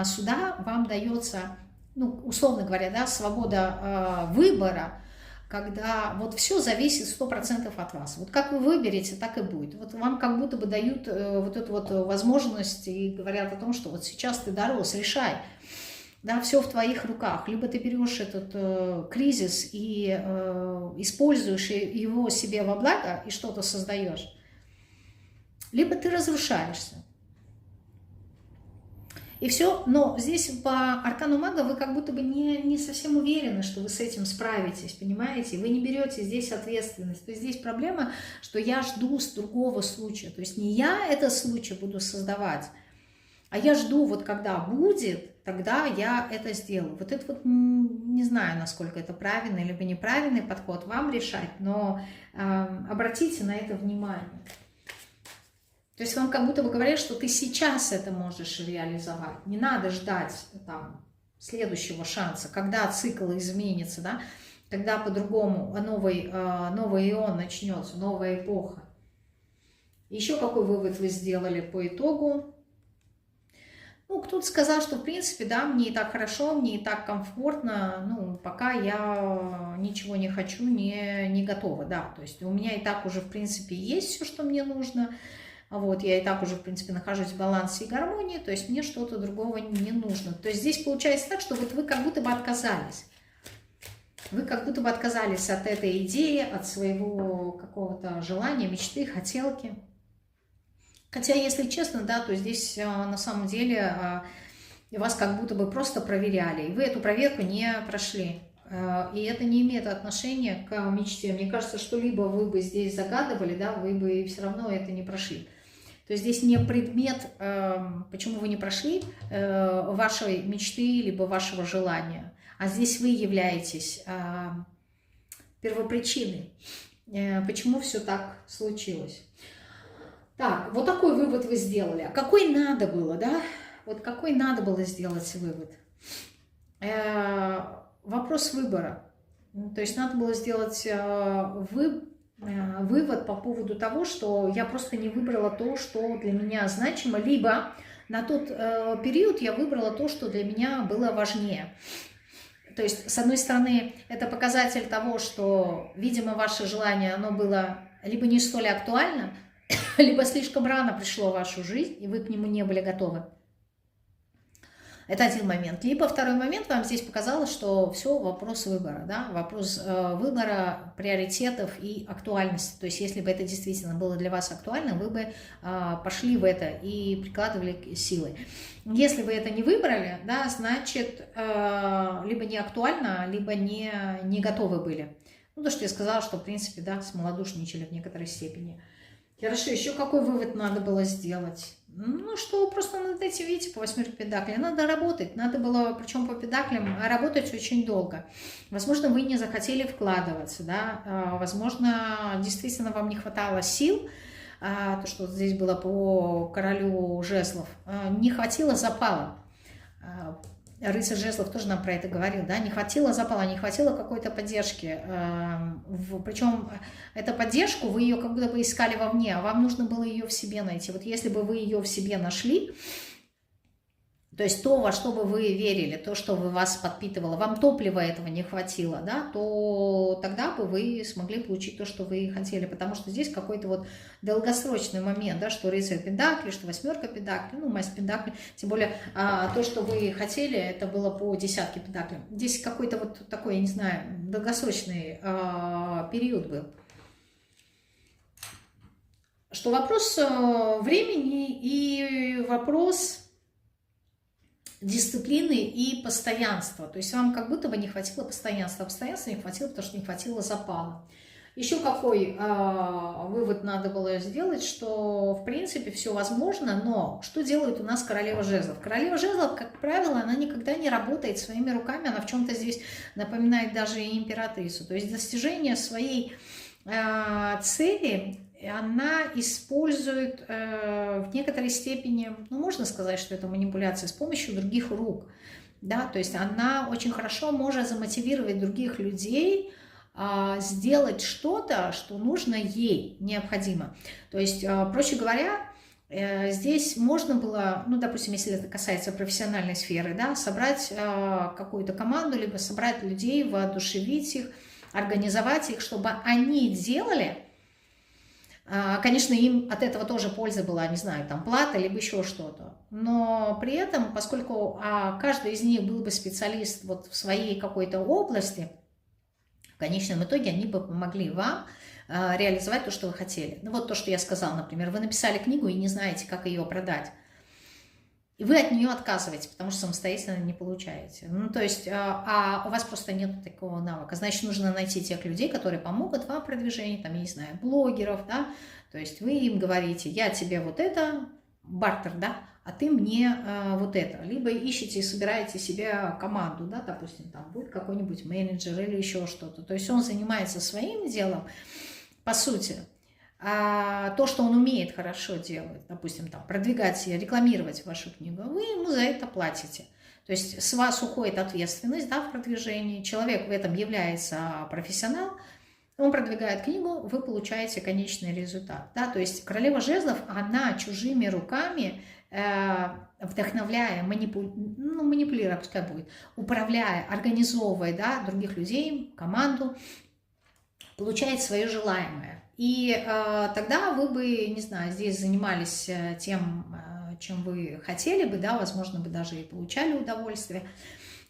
суда, вам дается, ну, условно говоря, да, свобода выбора, когда вот все зависит 100% от вас. Вот как вы выберете, так и будет. Вот вам как будто бы дают вот эту вот возможность и говорят о том, что вот сейчас ты дорос, решай. Да, все в твоих руках. Либо ты берешь этот кризис и используешь его себе во благо и что-то создаешь, либо ты разрушаешься. И все, но здесь по аркану мага вы как будто бы не совсем уверены, что вы с этим справитесь, понимаете? Вы не берете здесь ответственность. То есть здесь проблема, что я жду с другого случая. То есть не я этот случай буду создавать, а я жду, вот когда будет, тогда я это сделаю. Вот это вот не знаю, насколько это правильный либо неправильный подход, вам решать, но обратите на это внимание. То есть вам как будто бы говорят, что ты сейчас это можешь реализовать. Не надо ждать там следующего шанса, когда цикл изменится, да? Когда по-другому новый ион начнется, новая эпоха. Еще какой вывод вы сделали по итогу? Ну, кто-то сказал, что, в принципе, да, мне и так хорошо, мне и так комфортно, ну, пока я ничего не хочу, не готова, да. То есть у меня и так уже, в принципе, есть все, что мне нужно. Вот, я и так уже, в принципе, нахожусь в балансе и гармонии, то есть мне что-то другого не нужно. То есть здесь получается так, что вот вы как будто бы отказались. Вы как будто бы отказались от этой идеи, от своего какого-то желания, мечты, хотелки. Хотя, если честно, да, то здесь на самом деле вас как будто бы просто проверяли, и вы эту проверку не прошли. И это не имеет отношения к мечте. Мне кажется, что либо вы бы здесь загадывали, да, вы бы все равно это не прошли. То есть здесь не предмет, почему вы не прошли вашей мечты, либо вашего желания, а здесь вы являетесь первопричиной, почему все так случилось. Так, вот такой вывод вы сделали. А какой надо было, да? Вот какой надо было сделать вывод? Вопрос выбора. То есть надо было сделать вывод по поводу того, что я просто не выбрала то, что для меня значимо, либо на тот период я выбрала то, что для меня было важнее. То есть, с одной стороны, это показатель того, что, видимо, ваше желание, оно было либо не столь актуально, либо слишком рано пришло в вашу жизнь, и вы к нему не были готовы. Это один момент. Либо второй момент, вам здесь показалось, что все вопрос выбора, да? Вопрос выбора, приоритетов и актуальности. То есть, если бы это действительно было для вас актуально, вы бы пошли в это и прикладывали силы. Если вы это не выбрали, да, значит, либо не актуально, либо не готовы были. Ну, то, что я сказала, что, в принципе, да, смолодушничали в некоторой степени. Хорошо, еще какой вывод надо было сделать? Ну, что просто над этим, видите, по 8 педаклей надо работать. Надо было, причем по педаклям, работать очень долго. Возможно, вы не захотели вкладываться, да, возможно, действительно вам не хватало сил, то, что здесь было по королю жезлов, не хватило запала. Рыцарь жезлов тоже нам про это говорил, да, не хватило запала, не хватило какой-то поддержки, причем эту поддержку вы ее как будто бы искали вовне, а вам нужно было ее в себе найти. Вот если бы вы ее в себе нашли, то есть то, во что бы вы верили, то, что вас подпитывало, вам топлива этого не хватило, да, то тогда бы вы смогли получить то, что вы хотели, потому что здесь какой-то вот долгосрочный момент, да, что рыцарь пентаклей, что 8 пентаклей, ну, масть пентаклей, тем более то, что вы хотели, это было по 10 пентаклей. Здесь какой-то вот такой, я не знаю, долгосрочный период был. Что вопрос времени и вопрос дисциплины и постоянства. То есть вам как будто бы не хватило постоянства. А постоянства не хватило, потому что не хватило запала. Еще какой вывод надо было сделать, что в принципе все возможно, но что делает у нас королева жезлов? Королева жезлов, как правило, она никогда не работает своими руками, она в чем-то здесь напоминает даже и императрицу. То есть достижение своей цели она использует в некоторой степени, ну, можно сказать, что это манипуляция с помощью других рук, да, то есть она очень хорошо может замотивировать других людей сделать что-то, что нужно ей, необходимо. То есть, проще говоря, здесь можно было, ну, допустим, если это касается профессиональной сферы, да, собрать какую-то команду, либо собрать людей, воодушевить их, организовать их, чтобы они делали. Конечно, им от этого тоже польза была, не знаю, там плата, либо еще что-то. Но при этом, поскольку каждый из них был бы специалист вот в своей какой-то области, в конечном итоге они бы помогли вам реализовать то, что вы хотели. Ну вот то, что я сказала, например, вы написали книгу и не знаете, как ее продать. И вы от нее отказываетесь, потому что самостоятельно не получаете. Ну, то есть, у вас просто нет такого навыка. Значит, нужно найти тех людей, которые помогут вам в продвижении, там, я не знаю, блогеров, да. То есть вы им говорите, я тебе вот это, бартер, да, а ты мне вот это. Либо ищете и собираете себе команду, да, допустим, там будет какой-нибудь менеджер или еще что-то. То есть он занимается своим делом, по сути. То, что он умеет хорошо делать, допустим, там, продвигать и рекламировать вашу книгу, вы ему за это платите. То есть с вас уходит ответственность, да, в продвижении, человек в этом является профессионал, он продвигает книгу, вы получаете конечный результат. Да? То есть королева жезлов, она чужими руками, вдохновляя, манипулируя, пускай будет, управляя, организовывая, да, других людей, команду, получает свое желаемое. И тогда вы бы, не знаю, здесь занимались тем, чем вы хотели бы, да, возможно, бы даже и получали удовольствие.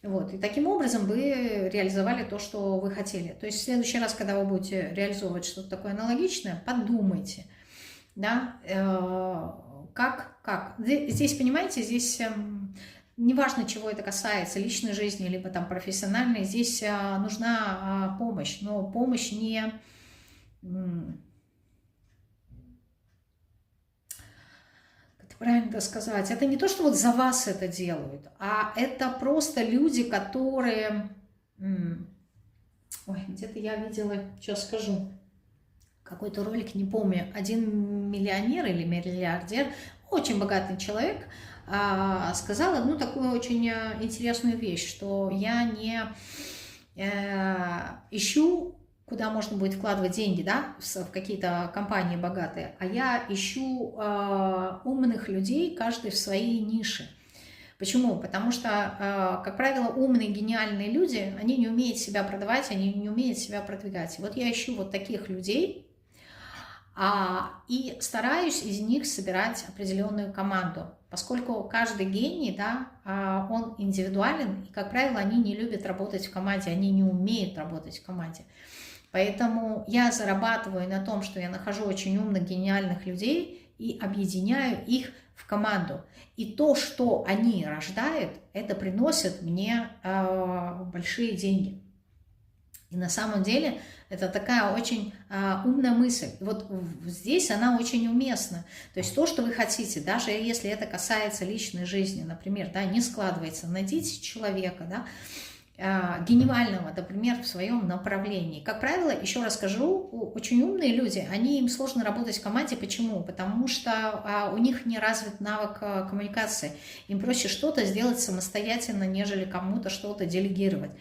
Вот. И таким образом вы реализовали то, что вы хотели. То есть в следующий раз, когда вы будете реализовывать что-то такое аналогичное, подумайте, да, как. Здесь, понимаете, здесь неважно, чего это касается, личной жизни, либо там профессиональной, здесь нужна помощь, но помощь не... Как правильно это сказать? Это не то, что вот за вас это делают, а это просто люди, которые... Ой, где-то я видела, сейчас скажу, какой-то ролик, не помню, один миллионер или миллиардер, очень богатый человек, сказал одну такую очень интересную вещь, что я не ищу, куда можно будет вкладывать деньги, да, в какие-то компании богатые, а я ищу умных людей, каждый в своей нише. Почему? Потому что, как правило, умные, гениальные люди, они не умеют себя продавать, они не умеют себя продвигать. И вот я ищу вот таких людей и стараюсь из них собирать определенную команду. Поскольку каждый гений, да, он индивидуален, и, как правило, они не любят работать в команде, они не умеют работать в команде. Поэтому я зарабатываю на том, что я нахожу очень умных, гениальных людей и объединяю их в команду. И то, что они рождают, это приносит мне большие деньги. И на самом деле это такая очень умная мысль. И вот здесь она очень уместна. То есть то, что вы хотите, даже если это касается личной жизни, например, да, не складывается, найдите человека, да, гениального, например, в своем направлении. Как правило, еще раз скажу, очень умные люди, им сложно работать в команде. Почему? Потому что у них не развит навык коммуникации. Им проще что-то сделать самостоятельно, нежели кому-то что-то делегировать.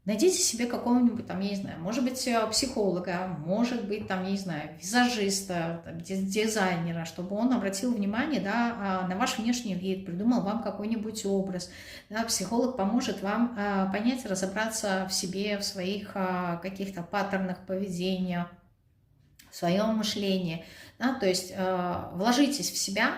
Найдите себе какого-нибудь, там, я не знаю, может быть, психолога, может быть, там, я не знаю, визажиста, там, дизайнера, чтобы он обратил внимание, да, на ваш внешний вид, придумал вам какой-нибудь образ. Да, психолог поможет вам понять, разобраться в себе, в своих каких-то паттернах поведения, в своем мышлении. Да, то есть вложитесь в себя.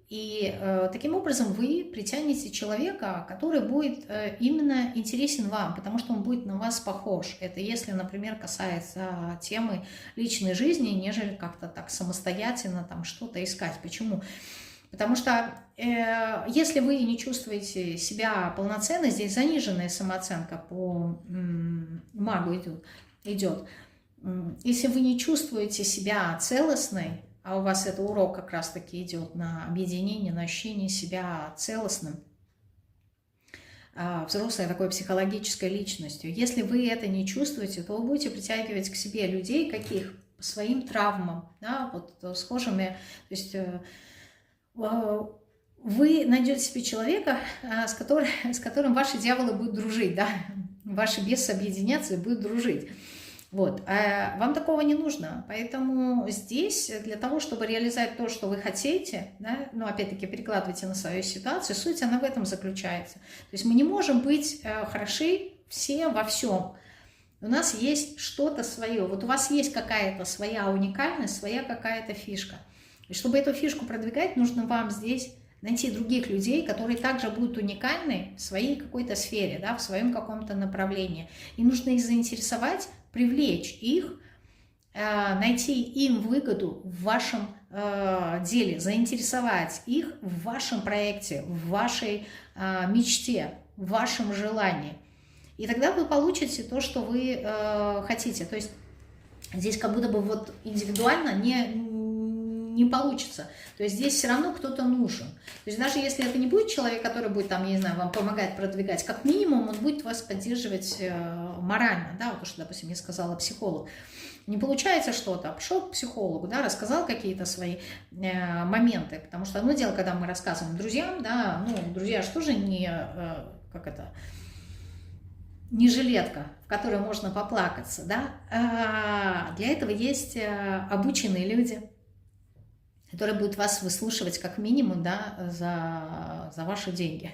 И таким образом вы притянете человека, который будет именно интересен вам, потому что он будет на вас похож. Это если, например, касается темы личной жизни, нежели как-то так самостоятельно там что-то искать. Почему? Потому что если вы не чувствуете себя полноценно, здесь заниженная самооценка по магу идет. Если вы не чувствуете себя целостной, а у вас это урок как раз-таки идет на объединение, на ощущение себя целостным, взрослой такой психологической личностью. Если вы это не чувствуете, то вы будете притягивать к себе людей, каких? По своим травмам, да, вот схожими. То есть вы найдете себе человека, с которым ваши дьяволы будут дружить, да, ваши бесы объединятся и будут дружить. Вот. А вам такого не нужно. Поэтому здесь для того, чтобы реализовать то, что вы хотите, да, ну, опять-таки, перекладывайте на свою ситуацию, суть, она в этом заключается. То есть мы не можем быть хороши все во всем. У нас есть что-то свое. Вот у вас есть какая-то своя уникальность, своя какая-то фишка. И чтобы эту фишку продвигать, нужно вам здесь найти других людей, которые также будут уникальны в своей какой-то сфере, да, в своем каком-то направлении. И нужно их заинтересовать, привлечь их, найти им выгоду в вашем деле, заинтересовать их в вашем проекте, в вашей мечте, в вашем желании. И тогда вы получите то, что вы хотите. То есть здесь как будто бы вот индивидуально не получится. То есть здесь все равно кто-то нужен. То есть даже если это не будет человек, который будет там, я не знаю, вам помогать продвигать, как минимум он будет вас поддерживать морально, да, вот то, что, допустим, я сказала психолог. Не получается что-то, пошел к психологу, да, рассказал какие-то свои моменты, потому что одно дело, когда мы рассказываем друзьям, да, ну, друзья же тоже не, не жилетка, в которой можно поплакаться, да, для этого есть обученные люди, которые будут вас выслушивать как минимум, да, за ваши деньги.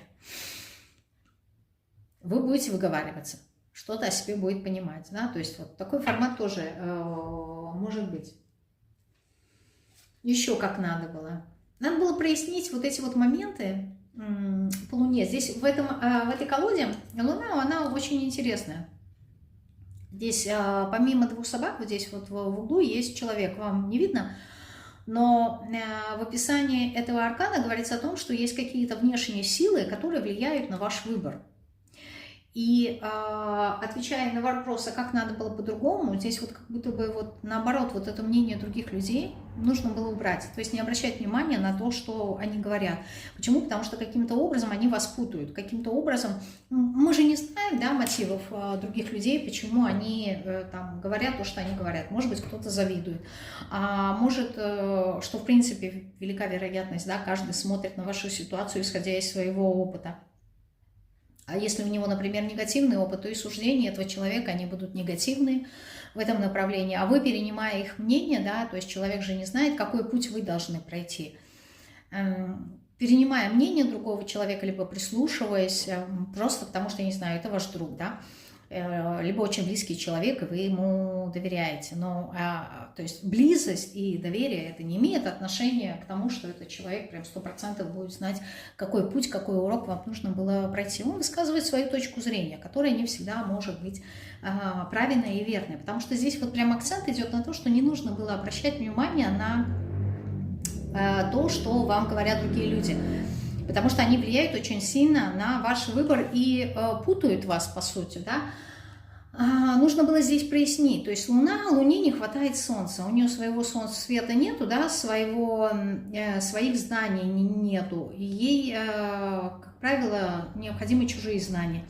Вы будете выговариваться, что-то о себе будет понимать, да, то есть вот такой формат тоже может быть. Еще как надо было. Надо было прояснить вот эти вот моменты по Луне. Здесь в этой колоде Луна, она очень интересная. Здесь помимо двух собак, вот здесь вот в углу есть человек, вам не видно, но в описании этого аркана говорится о том, что есть какие-то внешние силы, которые влияют на ваш выбор. И отвечая на вопрос, а как надо было по-другому, здесь вот как будто бы вот наоборот, вот это мнение других людей нужно было убрать. То есть не обращать внимания на то, что они говорят. Почему? Потому что каким-то образом они вас путают. Каким-то образом, мы же не знаем, да, мотивов других людей, почему они там говорят то, что они говорят. Может быть, кто-то завидует. А может, что в принципе велика вероятность, да, каждый смотрит на вашу ситуацию, исходя из своего опыта. А если у него, например, негативный опыт, то и суждения этого человека, они будут негативные в этом направлении. А вы, перенимая их мнение, да, то есть человек же не знает, какой путь вы должны пройти. Перенимая мнение другого человека, либо прислушиваясь, просто потому что, я не знаю, это ваш друг, да, либо очень близкий человек, и вы ему доверяете. Но, то есть близость и доверие, это не имеет отношения к тому, что этот человек прям 100% будет знать, какой путь, какой урок вам нужно было пройти. Он высказывает свою точку зрения, которая не всегда может быть правильной и верной. Потому что здесь вот прям акцент идет на то, что не нужно было обращать внимание на то, что вам говорят другие люди. Потому что они влияют очень сильно на ваш выбор и путают вас, по сути, да. Нужно было здесь прояснить. То есть Луне не хватает Солнца. У нее своего солнца света нету, да, своих знаний нету. И ей, как правило, необходимы чужие знания.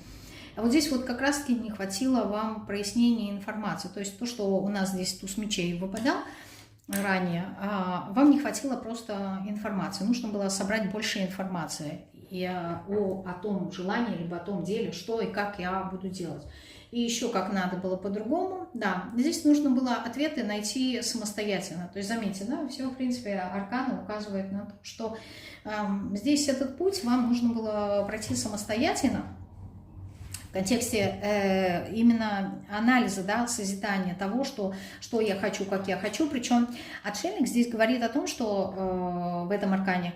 А вот здесь вот как раз-таки не хватило вам прояснения информации. То есть то, что у нас здесь туз мечей выпадал ранее, вам не хватило просто информации. Нужно было собрать больше информации и о том желании, либо о том деле, что и как я буду делать. И еще как надо было по-другому. Да, здесь нужно было ответы найти самостоятельно. То есть, заметьте, да, все, в принципе, арканы указывают на то, что здесь этот путь вам нужно было пройти самостоятельно. В контексте именно анализа, да, созидания того, что я хочу, как я хочу. Причем отшельник здесь говорит о том, что в этом аркане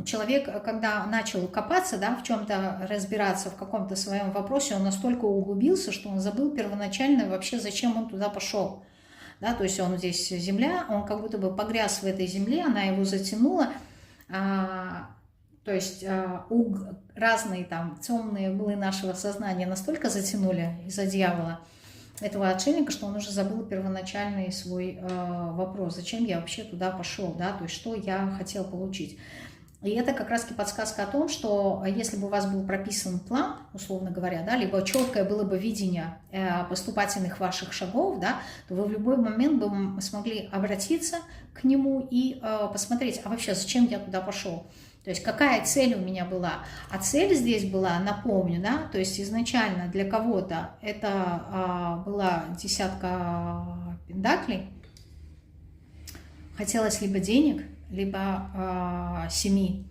человек, когда начал копаться, да, в чем-то разбираться, в каком-то своем вопросе, он настолько углубился, что он забыл первоначально вообще, зачем он туда пошел. Да, то есть он здесь земля, он как будто бы погряз в этой земле, она его затянула. То есть разные там темные углы нашего сознания настолько затянули из-за дьявола этого отшельника, что он уже забыл первоначальный свой вопрос, зачем я вообще туда пошел, да, то есть что я хотел получить. И это как раз-таки подсказка о том, что если бы у вас был прописан план, условно говоря, да, либо четкое было бы видение поступательных ваших шагов, да, то вы в любой момент бы смогли обратиться к нему и посмотреть, а вообще зачем я туда пошел. То есть какая цель у меня была? А цель здесь была, напомню, да, то есть изначально для кого-то это была десятка пентаклей, хотелось либо денег, либо семьи.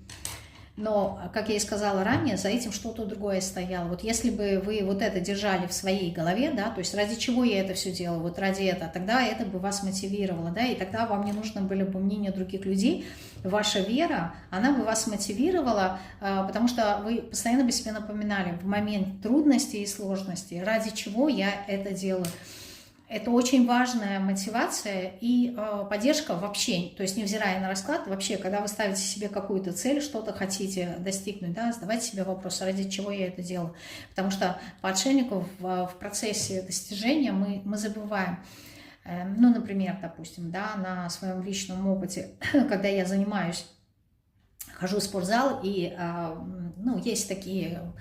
Но, как я и сказала ранее, за этим что-то другое стояло. Вот если бы вы вот это держали в своей голове, да, то есть ради чего я это все делаю, вот ради этого, тогда это бы вас мотивировало, да, и тогда вам не нужно были бы мнение других людей, ваша вера, она бы вас мотивировала, потому что вы постоянно бы себе напоминали в момент трудностей и сложностей, ради чего я это делаю. Это очень важная мотивация и поддержка вообще, то есть невзирая на расклад, вообще, когда вы ставите себе какую-то цель, что-то хотите достигнуть, да, задавайте себе вопрос, ради чего я это делаю. Потому что по отшельнику в процессе достижения мы забываем. Ну, например, допустим, да, на своем личном опыте, когда я занимаюсь, хожу в спортзал, и, ну, есть такие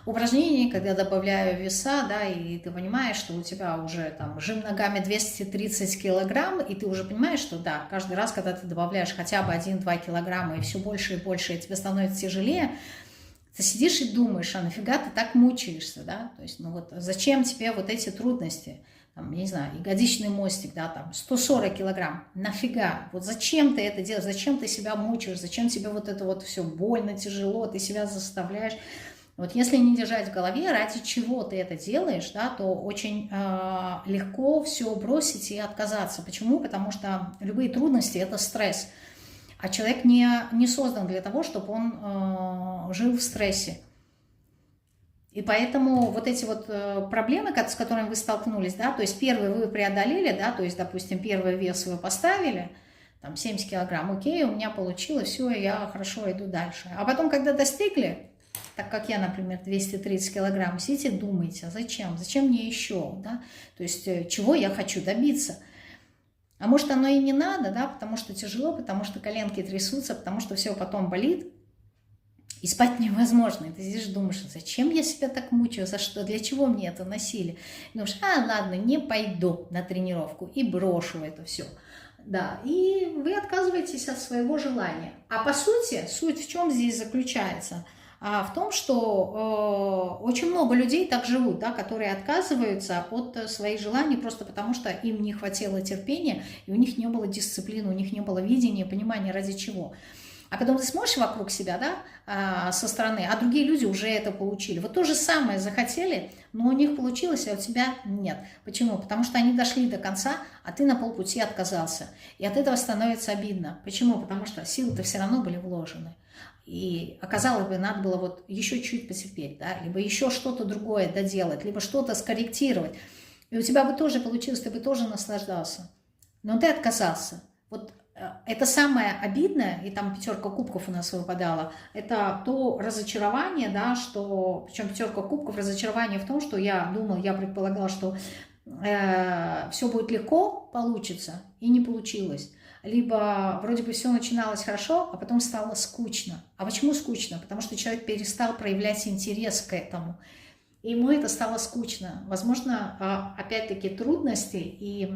упражнения, когда добавляю веса, да, и ты понимаешь, что у тебя уже там жим ногами 230 килограмм, и ты уже понимаешь, что да, каждый раз, когда ты добавляешь хотя бы 1-2 килограмма, и все больше и больше, и тебе становится тяжелее, ты сидишь и думаешь, а нафига ты так мучаешься, да, то есть, ну вот, зачем тебе вот эти трудности, там, я не знаю, ягодичный мостик, да, там, 140 килограмм, нафига, вот зачем ты это делаешь, зачем ты себя мучаешь, зачем тебе вот это вот все больно, тяжело, ты себя заставляешь. Вот если не держать в голове, ради чего ты это делаешь, да, то очень легко все бросить и отказаться. Почему? Потому что любые трудности – это стресс. А человек не создан для того, чтобы он жил в стрессе. И поэтому вот эти вот проблемы, с которыми вы столкнулись, да, то есть первый вы преодолели, да, то есть, допустим, первый вес вы поставили, там 70 килограмм, окей, у меня получилось, все, я хорошо иду дальше. А потом, когда достигли, так как я, например, 230 килограмм, сидите, думаете, а зачем? Зачем мне еще? Да? То есть, чего я хочу добиться? А может, оно и не надо, да, потому что тяжело, потому что коленки трясутся, потому что все потом болит, и спать невозможно. И ты сидишь и думаешь, зачем я себя так мучаю, за что, для чего мне это насилие? И думаешь, ладно, не пойду на тренировку и брошу это все. Да, и вы отказываетесь от своего желания. А по сути, суть в чем здесь заключается? В том, что очень много людей так живут, да, которые отказываются от своих желаний просто потому, что им не хватило терпения, и у них не было дисциплины, у них не было видения, понимания, ради чего. А потом ты смотришь вокруг себя, да, со стороны, а другие люди уже это получили. Вот то же самое захотели, но у них получилось, а у тебя нет. Почему? Потому что они дошли до конца, а ты на полпути отказался. И от этого становится обидно. Почему? Потому что силы-то все равно были вложены. И оказалось бы, надо было вот еще чуть потерпеть, да, либо еще что-то другое доделать, либо что-то скорректировать. И у тебя бы тоже получилось, ты бы тоже наслаждался. Но ты отказался. Вот это самое обидное, и там 5 кубков у нас выпадала, это то разочарование, да, что, причем 5 кубков, разочарование в том, что я думала, я предполагала, что все будет легко, получится, и не получилось. Либо вроде бы все начиналось хорошо, а потом стало скучно. А почему скучно? Потому что человек перестал проявлять интерес к этому. И ему это стало скучно. Возможно, опять-таки трудности, и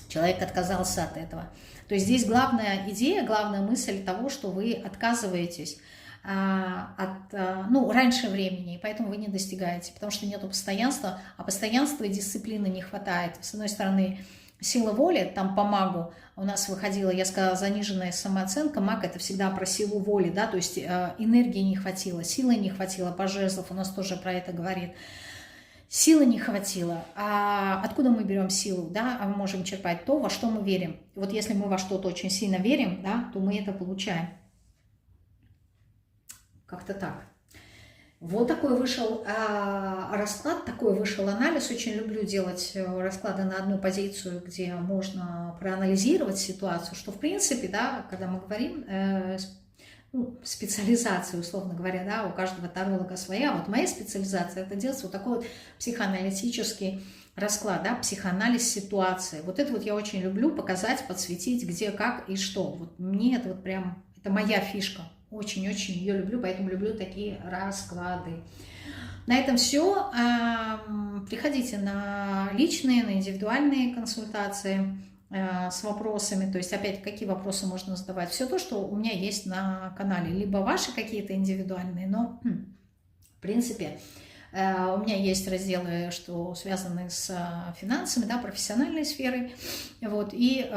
человек отказался от этого. То есть здесь главная идея, главная мысль того, что вы отказываетесь раньше времени, и поэтому вы не достигаете, потому что нету постоянства, а постоянства и дисциплины не хватает. С одной стороны, сила воли, там по магу у нас выходила, я сказала, заниженная самооценка. Маг — это всегда про силу воли, да, то есть энергии не хватило, силы не хватило, по жезлов у нас тоже про это говорит. Силы не хватило. А откуда мы берем силу? Да? Мы можем черпать то, во что мы верим. И вот если мы во что-то очень сильно верим, да, то мы это получаем. Как-то так. Вот такой вышел расклад, такой вышел анализ. Очень люблю делать расклады на одну позицию, где можно проанализировать ситуацию, что в принципе, да, когда мы говорим специализация, условно говоря, да, у каждого таролога своя. Вот моя специализация — это делать вот такой вот психоаналитический расклад, да, психоанализ ситуации. Вот это вот я очень люблю показать, подсветить, где, как и что. Вот мне это вот прям, это моя фишка. Очень-очень ее люблю, поэтому люблю такие расклады. На этом все. Приходите на личные, на индивидуальные консультации. с вопросами, то есть опять какие вопросы можно задавать, все то, что у меня есть на канале, либо ваши какие-то индивидуальные, но в принципе у меня есть разделы, что связаны с финансами, да, профессиональной сферой, вот, и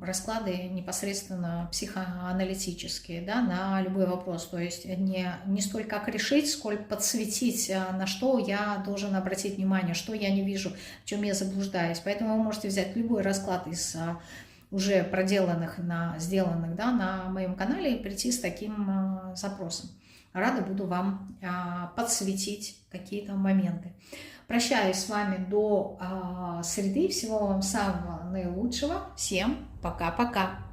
расклады непосредственно психоаналитические, да, на любой вопрос, то есть не столько как решить, сколько подсветить, на что я должен обратить внимание, что я не вижу, в чем я заблуждаюсь. Поэтому вы можете взять любой расклад из уже проделанных, сделанных, да, на моем канале и прийти с таким запросом. Рада буду вам подсветить какие-то моменты. Прощаюсь с вами до среды. Всего вам самого наилучшего. Всем пока-пока.